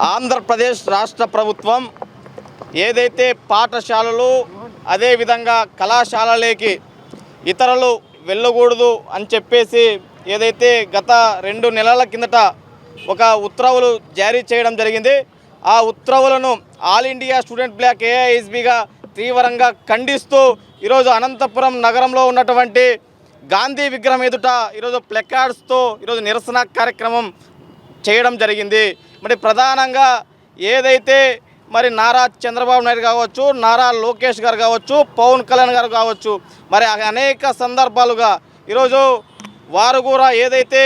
ఆంధ్రప్రదేశ్ రాష్ట్ర ప్రభుత్వం ఏదైతే పాఠశాలలు అదేవిధంగా కళాశాలలోకి ఇతరులు వెళ్ళకూడదు అని చెప్పేసి ఏదైతే గత 2 నెలల కిందట ఒక ఉత్తర్వులు జారీ చేయడం జరిగింది. ఆ ఉత్తర్వులను ఆల్ ఇండియా స్టూడెంట్ బ్లాక్ ఏఐఎస్బీగా తీవ్రంగా ఖండిస్తూ ఈరోజు అనంతపురం నగరంలో ఉన్నటువంటి గాంధీ విగ్రహం ఎదుట ఈరోజు ప్లకార్డ్స్తో ఈరోజు నిరసన కార్యక్రమం చేయడం జరిగింది. మరి ప్రధానంగా ఏదైతే మరి నారా చంద్రబాబు నాయుడు కావచ్చు, నారా లోకేష్ గారు కావచ్చు, పవన్ కళ్యాణ్ గారు కావచ్చు, మరి అనేక సందర్భాలుగా ఈరోజు వారు కూడా ఏదైతే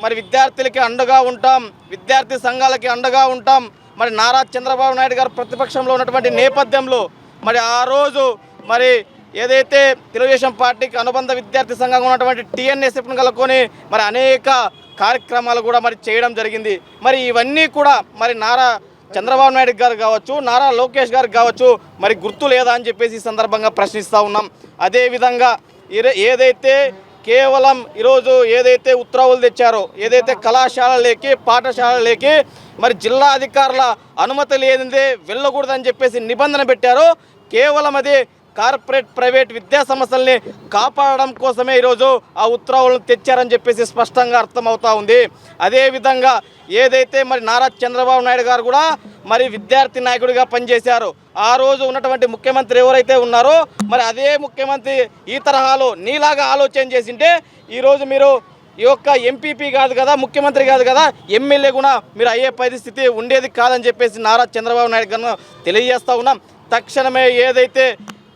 మరి విద్యార్థులకి అండగా ఉంటాం, విద్యార్థి సంఘాలకి అండగా ఉంటాం, మరి నారా చంద్రబాబు నాయుడు గారు ప్రతిపక్షంలో ఉన్నటువంటి నేపథ్యంలో మరి ఆ రోజు మరి ఏదైతే తెలుగుదేశం పార్టీకి అనుబంధ విద్యార్థి సంఘంగా ఉన్నటువంటి టీఎన్ఎస్ఎఫ్ను కలుపుకొని మరి అనేక కార్యక్రమాలు కూడా మరి చేయడం జరిగింది. మరి ఇవన్నీ కూడా మరి నారా చంద్రబాబు నాయుడు గారు కావచ్చు, నారా లోకేష్ గారు కావచ్చు, మరి గుర్తు లేదా అని చెప్పేసి ఈ సందర్భంగా ప్రశ్నిస్తూ ఉన్నాం. అదేవిధంగా ఏదైతే కేవలం ఈరోజు ఏదైతే ఉత్తర్వులు తెచ్చారో, ఏదైతే కళాశాలలోకి పాఠశాలలోకి మరి జిల్లా అధికారుల అనుమతి లేనిదే వెళ్ళకూడదని చెప్పేసి నిబంధన పెట్టారో, కేవలం అది కార్పొరేట్ ప్రైవేట్ విద్యా సంస్థల్ని కాపాడడం కోసమే ఈరోజు ఆ ఉత్తర్వులను తెచ్చారని చెప్పేసి స్పష్టంగా అర్థమవుతూ ఉంది. అదేవిధంగా ఏదైతే మరి నారా చంద్రబాబు నాయుడు గారు కూడా మరి విద్యార్థి నాయకుడిగా పనిచేశారు. ఆ రోజు ఉన్నటువంటి ముఖ్యమంత్రి ఎవరైతే ఉన్నారో మరి అదే ముఖ్యమంత్రి ఈ తరహాలో నీలాగా ఆలోచన చేసింటే ఈరోజు మీరు ఈ యొక్క ఎంపీపీ కాదు కదా, ముఖ్యమంత్రి కాదు కదా, ఎమ్మెల్యే కూడా మీరు అయ్యే పరిస్థితి ఉండేది కాదని చెప్పేసి నారా చంద్రబాబు నాయుడు గారు తెలియజేస్తూ ఉన్నాం. తక్షణమే ఏదైతే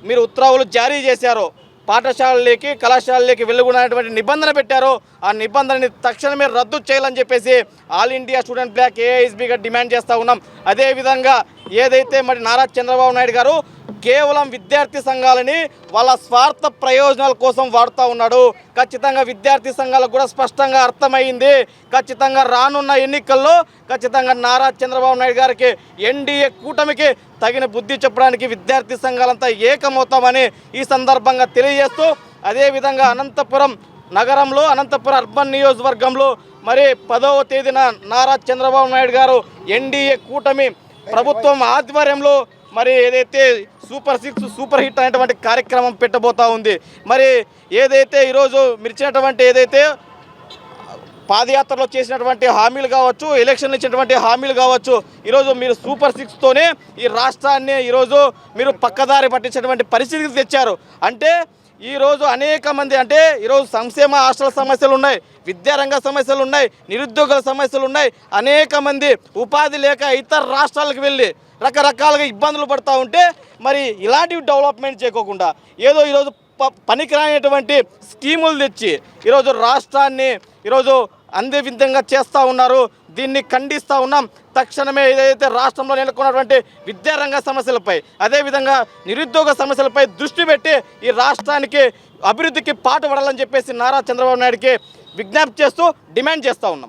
మీరు ఉత్తర్వులు జారీ చేశారో, పాఠశాలలోకి కళాశాలలోకి వెళ్ళకూడనటువంటి నిబంధన పెట్టారో ఆ నిబంధనని తక్షణమే రద్దు చేయాలని చెప్పేసి ఆల్ ఇండియా స్టూడెంట్ బ్లాక్ ఏఐఎస్బీగా డిమాండ్ చేస్తూ ఉన్నాం. అదేవిధంగా ఏదైతే మరి నారా చంద్రబాబు నాయుడు గారు కేవలం విద్యార్థి సంఘాలని వాళ్ళ స్వార్థ ప్రయోజనాల కోసం వాడుతూ ఉన్నాడు. ఖచ్చితంగా విద్యార్థి సంఘాలకు కూడా స్పష్టంగా అర్థమైంది. ఖచ్చితంగా రానున్న ఎన్నికల్లో ఖచ్చితంగా నారా చంద్రబాబు నాయుడు గారికి ఎన్డీఏ కూటమికి తగిన బుద్ధి చెప్పడానికి విద్యార్థి సంఘాలంతా ఏకమవుతామని ఈ సందర్భంగా తెలియజేస్తూ, అదేవిధంగా అనంతపురం నగరంలో అనంతపురం అర్బన్ నియోజకవర్గంలో మరి 10వ తేదీన నారా చంద్రబాబు నాయుడు గారు ఎన్డీఏ కూటమి ప్రభుత్వం ఆధ్వర్యంలో మరి ఏదైతే సూపర్ 6 సూపర్ హిట్ అనేటువంటి కార్యక్రమం పెట్టబోతూ ఉంది. మరి ఏదైతే ఈరోజు మిర్చినటువంటి ఏదైతే పాదయాత్రలో చేసినటువంటి హామీలు కావచ్చు, ఎలక్షన్లు ఇచ్చినటువంటి హామీలు కావచ్చు, ఈరోజు మీరు సూపర్ 6తోనే ఈ రాష్ట్రాన్ని ఈరోజు మీరు పక్కదారి పట్టించినటువంటి పరిస్థితికి తెచ్చారు. అంటే ఈరోజు అనేక మంది అంటే ఈరోజు సంక్షేమ హాస్టల్ సమస్యలు ఉన్నాయి, విద్యారంగ సమస్యలు ఉన్నాయి, నిరుద్యోగుల సమస్యలు ఉన్నాయి. అనేక మంది ఉపాధి లేక ఇతర రాష్ట్రాలకు వెళ్ళి రకరకాలుగా ఇబ్బందులు పడుతూ ఉంటే మరి ఇలాంటివి డెవలప్మెంట్ చేయకోకుండా ఏదో ఈరోజు పనికిరానటువంటి స్కీములు తెచ్చి ఈరోజు రాష్ట్రాన్ని ఈరోజు అందే విధంగా చేస్తూ ఉన్నారు. దీన్ని ఖండిస్తూ ఉన్నాం. తక్షణమే ఏదైతే రాష్ట్రంలో నెలకొన్నటువంటి విద్యారంగ సమస్యలపై అదేవిధంగా నిరుద్యోగ సమస్యలపై దృష్టి పెట్టి ఈ రాష్ట్రానికి అభివృద్ధికి పాటుపడాలని చెప్పేసి నారా చంద్రబాబు నాయుడికి విజ్ఞప్తి చేస్తూ డిమాండ్ చేస్తూ ఉన్నాం.